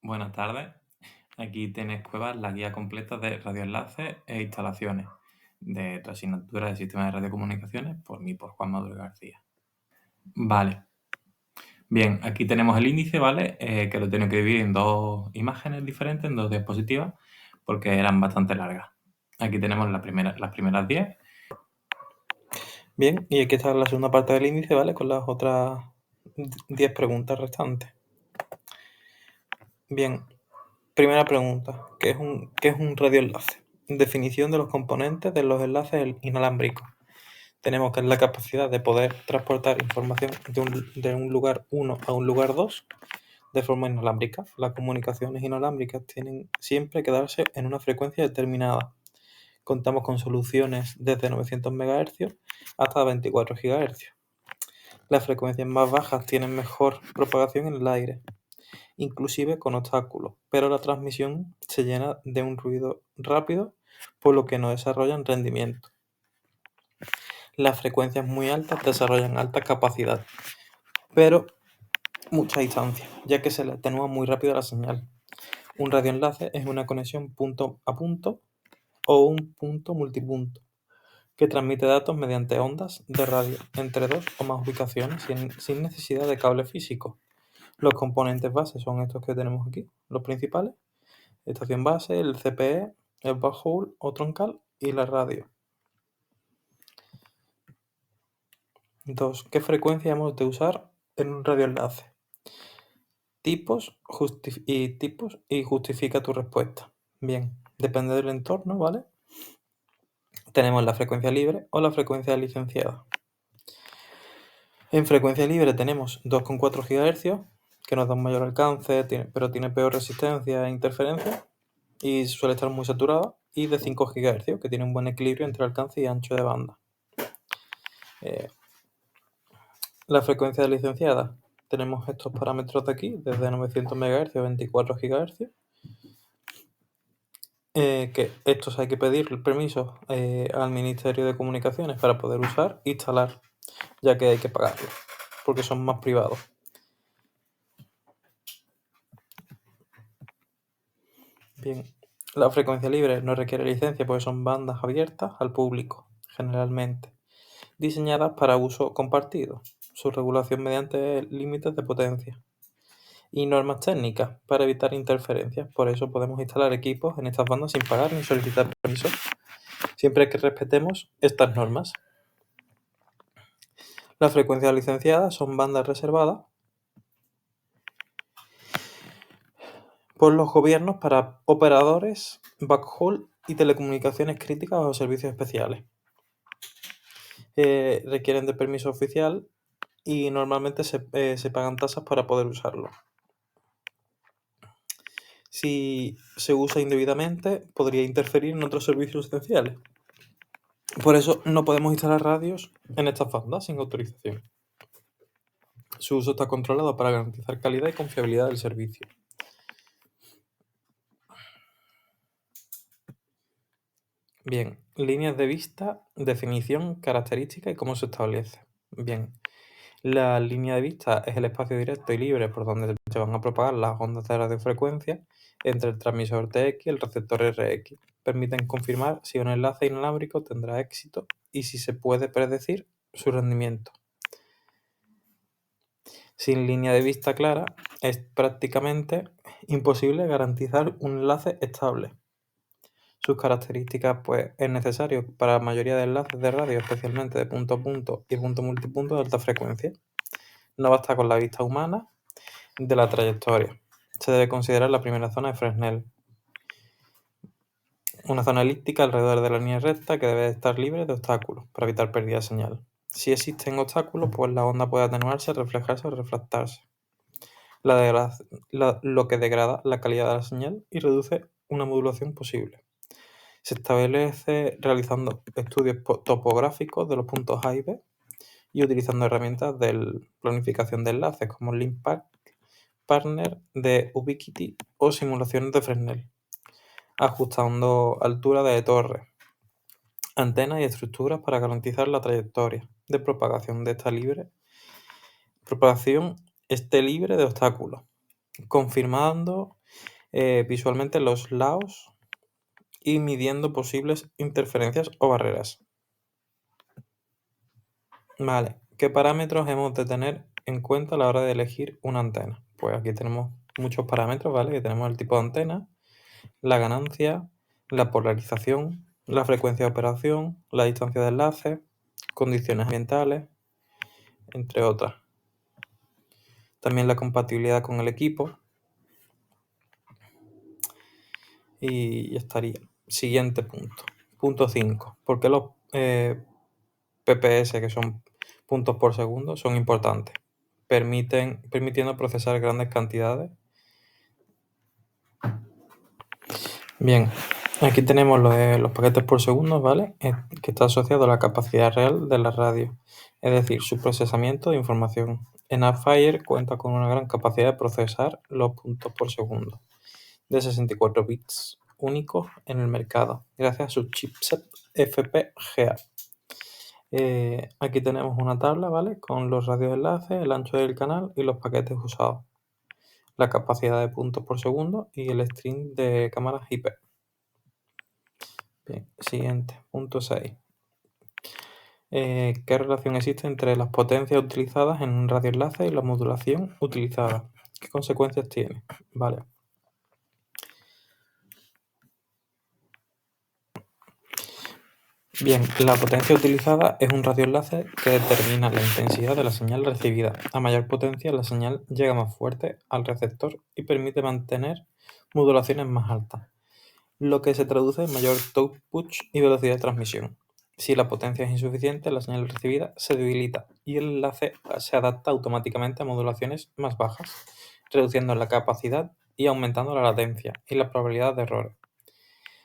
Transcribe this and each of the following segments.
Buenas tardes. Aquí tenéis Cuevas, la guía completa de radioenlaces e instalaciones de tu asignatura de Sistemas de Radiocomunicaciones por mí, por Juan Manuel García. Vale. Bien, aquí tenemos el índice, ¿vale? Que lo tengo que dividir en dos imágenes diferentes, en dos diapositivas, porque eran bastante largas. Aquí tenemos las primeras 10. Bien, y aquí está la segunda parte del índice, ¿vale? Con las otras 10 preguntas restantes. Bien, primera pregunta. ¿Qué es un radioenlace? Definición de los componentes de los enlaces inalámbricos. Tenemos que es la capacidad de poder transportar información de un lugar 1 a un lugar 2 de forma inalámbrica. Las comunicaciones inalámbricas tienen siempre que darse en una frecuencia determinada. Contamos con soluciones desde 900 MHz hasta 24 GHz. Las frecuencias más bajas tienen mejor propagación en el aire, inclusive con obstáculos, pero la transmisión se llena de un ruido rápido, por lo que no desarrollan rendimiento. Las frecuencias muy altas desarrollan alta capacidad, pero mucha distancia, ya que se le atenúa muy rápido la señal. Un radioenlace es una conexión punto a punto o un punto multipunto, que transmite datos mediante ondas de radio entre dos o más ubicaciones sin necesidad de cable físico. Los componentes base son estos que tenemos aquí, los principales: estación base, el CPE, el backhaul o troncal y la radio. 2. ¿Qué frecuencia hemos de usar en un radioenlace? Tipos y justifica tu respuesta. Bien, depende del entorno, ¿vale? Tenemos la frecuencia libre o la frecuencia licenciada. En frecuencia libre tenemos 2,4 GHz, que nos da un mayor alcance, pero tiene peor resistencia e interferencia y suele estar muy saturada, y de 5 GHz, que tiene un buen equilibrio entre alcance y ancho de banda. La frecuencia licenciada, tenemos estos parámetros de aquí, desde 900 MHz a 24 GHz, que estos hay que pedir el permiso al Ministerio de Comunicaciones para poder usar e instalar, ya que hay que pagarlo, porque son más privados. Bien, la frecuencia libre no requiere licencia porque son bandas abiertas al público, generalmente, diseñadas para uso compartido. Su regulación mediante límites de potencia y normas técnicas para evitar interferencias. Por eso podemos instalar equipos en estas bandas sin pagar ni solicitar permiso, siempre que respetemos estas normas. Las frecuencias licenciadas son bandas reservadas por los gobiernos para operadores, backhaul y telecomunicaciones críticas o servicios especiales. Requieren de permiso oficial y normalmente se pagan tasas para poder usarlo. Si se usa indebidamente, podría interferir en otros servicios esenciales. Por eso no podemos instalar radios en estas bandas sin autorización. Su uso está controlado para garantizar calidad y confiabilidad del servicio. Bien, líneas de vista, definición, características y cómo se establece. Bien, la línea de vista es el espacio directo y libre por donde se van a propagar las ondas de radiofrecuencia entre el transmisor TX y el receptor RX. Permiten confirmar si un enlace inalámbrico tendrá éxito y si se puede predecir su rendimiento. Sin línea de vista clara, es prácticamente imposible garantizar un enlace estable. Sus características, pues, es necesario para la mayoría de enlaces de radio, especialmente de punto a punto y punto multipunto de alta frecuencia. No basta con la vista humana de la trayectoria. Se debe considerar la primera zona de Fresnel, una zona elíptica alrededor de la línea recta que debe estar libre de obstáculos para evitar pérdida de señal. Si existen obstáculos, pues la onda puede atenuarse, reflejarse o refractarse, lo que degrada la calidad de la señal y reduce una modulación posible. Se establece realizando estudios topográficos de los puntos A y B y utilizando herramientas de planificación de enlaces como Link Partner de Ubiquiti o simulaciones de Fresnel, ajustando altura de torre, antenas y estructuras para garantizar la trayectoria de propagación esté libre de obstáculos. confirmando visualmente los lados y midiendo posibles interferencias o barreras. Vale, ¿qué parámetros hemos de tener en cuenta a la hora de elegir una antena? Pues aquí tenemos muchos parámetros, ¿vale? Que tenemos el tipo de antena, la ganancia, la polarización, la frecuencia de operación, la distancia de enlace, condiciones ambientales, entre otras. También la compatibilidad con el equipo. Y ya estaría. Siguiente punto. Punto 5. ¿Por qué los PPS, que son puntos por segundo, son importantes? Permitiendo procesar grandes cantidades. Bien, aquí tenemos los paquetes por segundo, ¿vale? Que está asociado a la capacidad real de la radio, es decir, su procesamiento de información. Fire cuenta con una gran capacidad de procesar los puntos por segundo, de 64 bits únicos en el mercado, gracias a su chipset FPGA. Aquí tenemos una tabla, ¿vale? Con los radioenlaces, el ancho del canal y los paquetes usados, la capacidad de puntos por segundo y el string de cámaras IP. Bien, siguiente, punto 6. ¿Qué relación existe entre las potencias utilizadas en un radioenlace y la modulación utilizada? ¿Qué consecuencias tiene? Vale. Bien, la potencia utilizada es un radioenlace que determina la intensidad de la señal recibida. A mayor potencia, la señal llega más fuerte al receptor y permite mantener modulaciones más altas, lo que se traduce en mayor throughput y velocidad de transmisión. Si la potencia es insuficiente, la señal recibida se debilita y el enlace se adapta automáticamente a modulaciones más bajas, reduciendo la capacidad y aumentando la latencia y la probabilidad de errores.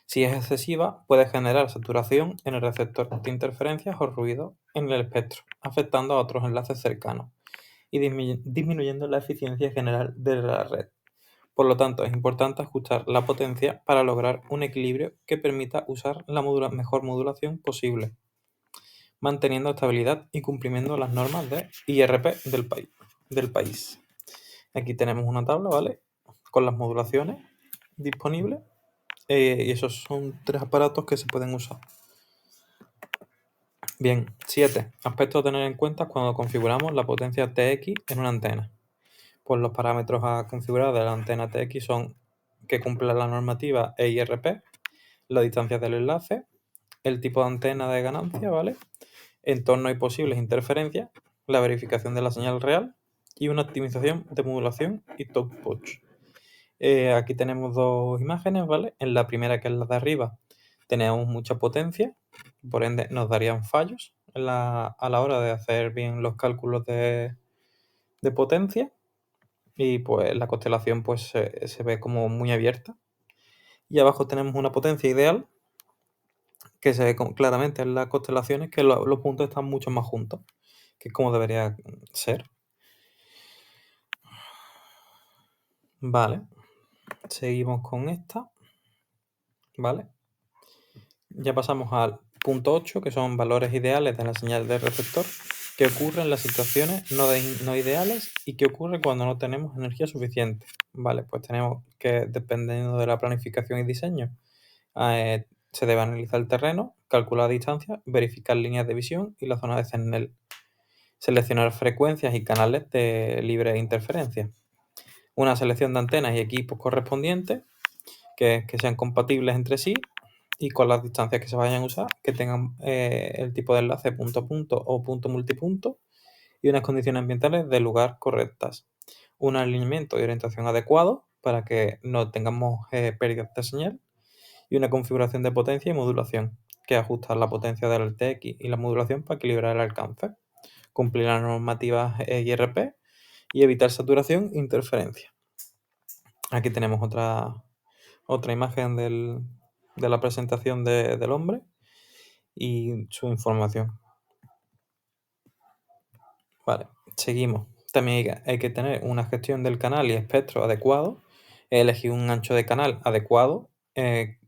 Si es excesiva, puede generar saturación en el receptor de interferencias o ruido en el espectro, afectando a otros enlaces cercanos y disminuyendo la eficiencia general de la red. Por lo tanto, es importante ajustar la potencia para lograr un equilibrio que permita usar la mejor modulación posible, manteniendo estabilidad y cumpliendo las normas de IRP del país. Aquí tenemos una tabla, ¿vale? Con las modulaciones disponibles. Y esos son 3 aparatos que se pueden usar. Bien, 7. Aspectos a tener en cuenta cuando configuramos la potencia TX en una antena. Pues los parámetros a configurar de la antena TX son que cumpla la normativa EIRP, la distancia del enlace, el tipo de antena de ganancia, ¿vale? Entorno y posibles interferencias, la verificación de la señal real y una optimización de modulación y throughput. Aquí tenemos 2 imágenes, ¿vale? En la primera, que es la de arriba, tenemos mucha potencia, por ende nos darían fallos a la hora de hacer bien los cálculos de potencia, y pues la constelación pues se ve como muy abierta. Y abajo tenemos una potencia ideal que se ve claramente en las constelaciones que los puntos están mucho más juntos, que es como debería ser. Vale, seguimos con esta. Vale, ya pasamos al punto 8, que son valores ideales de la señal del receptor, que ocurre en las situaciones no ideales y que ocurre cuando no tenemos energía suficiente. Vale, pues tenemos que, dependiendo de la planificación y diseño, se debe analizar el terreno, calcular distancia, verificar líneas de visión y la zona de CERNEL, seleccionar frecuencias y canales de libre interferencia, una selección de antenas y equipos correspondientes que sean compatibles entre sí y con las distancias que se vayan a usar, que tengan el tipo de enlace punto a punto o punto multipunto y unas condiciones ambientales de lugar correctas, un alineamiento y orientación adecuado para que no tengamos pérdidas de señal y una configuración de potencia y modulación, que ajusta la potencia del TX y la modulación para equilibrar el alcance, cumplir las normativas IRP y evitar saturación e interferencia. Aquí tenemos otra imagen de la presentación del hombre y su información. Vale, seguimos. También hay que tener una gestión del canal y espectro adecuado, elegir un ancho de canal adecuado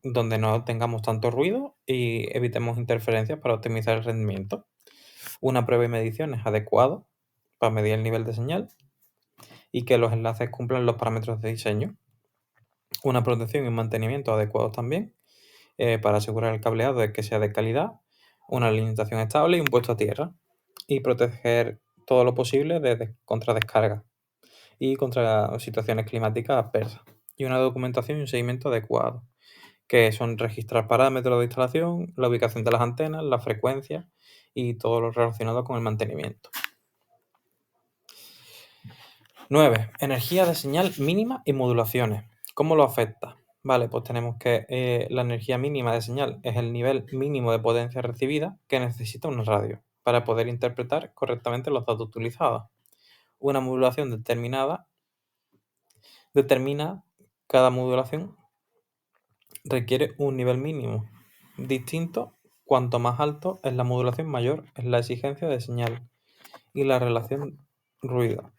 donde no tengamos tanto ruido y evitemos interferencias para optimizar el rendimiento. Una prueba y mediciones adecuado para medir el nivel de señal y que los enlaces cumplan los parámetros de diseño. Una protección y un mantenimiento adecuados también para asegurar el cableado de que sea de calidad, una alimentación estable y un puesto a tierra. Y proteger todo lo posible contra descarga y contra situaciones climáticas adversas. Y una documentación y un seguimiento adecuado, que son registrar parámetros de instalación, la ubicación de las antenas, la frecuencia y todo lo relacionado con el mantenimiento. 9. Energía de señal mínima y modulaciones. ¿Cómo lo afecta? Vale, pues tenemos que la energía mínima de señal es el nivel mínimo de potencia recibida que necesita una radio para poder interpretar correctamente los datos utilizados. Una modulación determina cada modulación requiere un nivel mínimo distinto. Cuanto más alto es la modulación, mayor es la exigencia de señal y la relación ruido.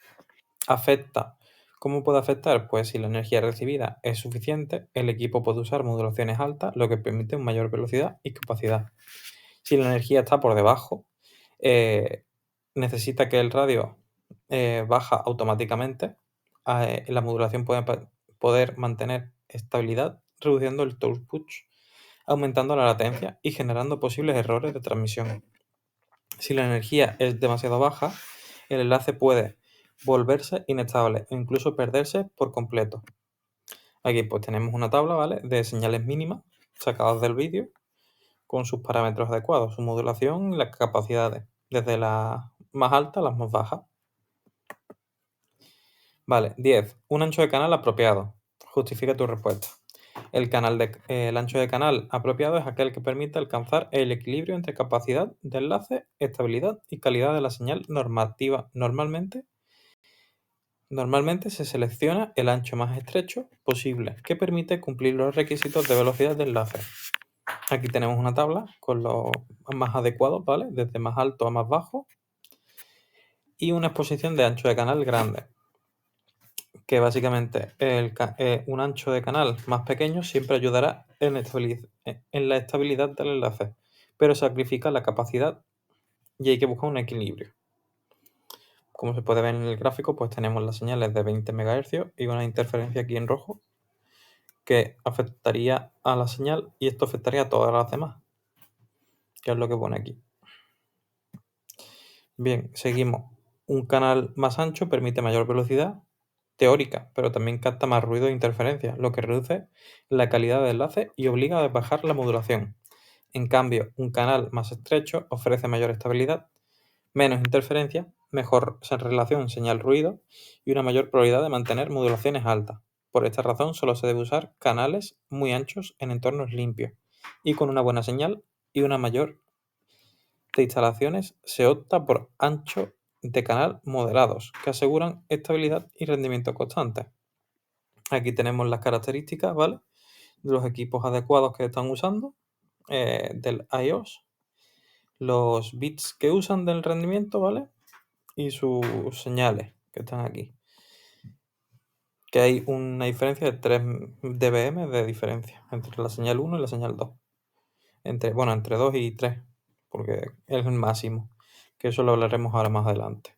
Afecta. ¿Cómo puede afectar? Pues si la energía recibida es suficiente, el equipo puede usar modulaciones altas, lo que permite una mayor velocidad y capacidad. Si la energía está por debajo, necesita que el radio baja automáticamente. La modulación puede poder mantener estabilidad, reduciendo el throughput, aumentando la latencia y generando posibles errores de transmisión. Si la energía es demasiado baja, el enlace puede volverse inestable o incluso perderse por completo. Aquí pues tenemos una tabla, ¿vale?, de señales mínimas sacadas del vídeo con sus parámetros adecuados, su modulación y las capacidades, desde las más altas a las más bajas. Vale, 10. Un ancho de canal apropiado. Justifica tu respuesta. El ancho de canal apropiado es aquel que permite alcanzar el equilibrio entre capacidad de enlace, estabilidad y calidad de la señal normativa. Normalmente se selecciona el ancho más estrecho posible, que permite cumplir los requisitos de velocidad de enlace. Aquí tenemos una tabla con los más adecuados, ¿vale?, desde más alto a más bajo, y una exposición de ancho de canal grande, que básicamente un ancho de canal más pequeño siempre ayudará en la estabilidad del enlace, pero sacrifica la capacidad y hay que buscar un equilibrio. Como se puede ver en el gráfico, pues tenemos las señales de 20 MHz y una interferencia aquí en rojo que afectaría a la señal y esto afectaría a todas las demás, que es lo que pone aquí. Bien, seguimos. Un canal más ancho permite mayor velocidad teórica, pero también capta más ruido e interferencia, lo que reduce la calidad del enlace y obliga a bajar la modulación. En cambio, un canal más estrecho ofrece mayor estabilidad, menos interferencia, mejor relación señal-ruido y una mayor probabilidad de mantener modulaciones altas. Por esta razón, solo se debe usar canales muy anchos en entornos limpios y con una buena señal y una mayor de instalaciones se opta por ancho de canal moderados, que aseguran estabilidad y rendimiento constante. Aquí tenemos las características, ¿vale?, de los equipos adecuados que están usando, del iOS, los bits que usan del rendimiento, ¿vale?, y sus señales que están aquí. Que hay una diferencia de 3 dBm de diferencia entre la señal 1 y la señal 2. Entre 2 y 3, porque es el máximo, que eso lo hablaremos ahora más adelante.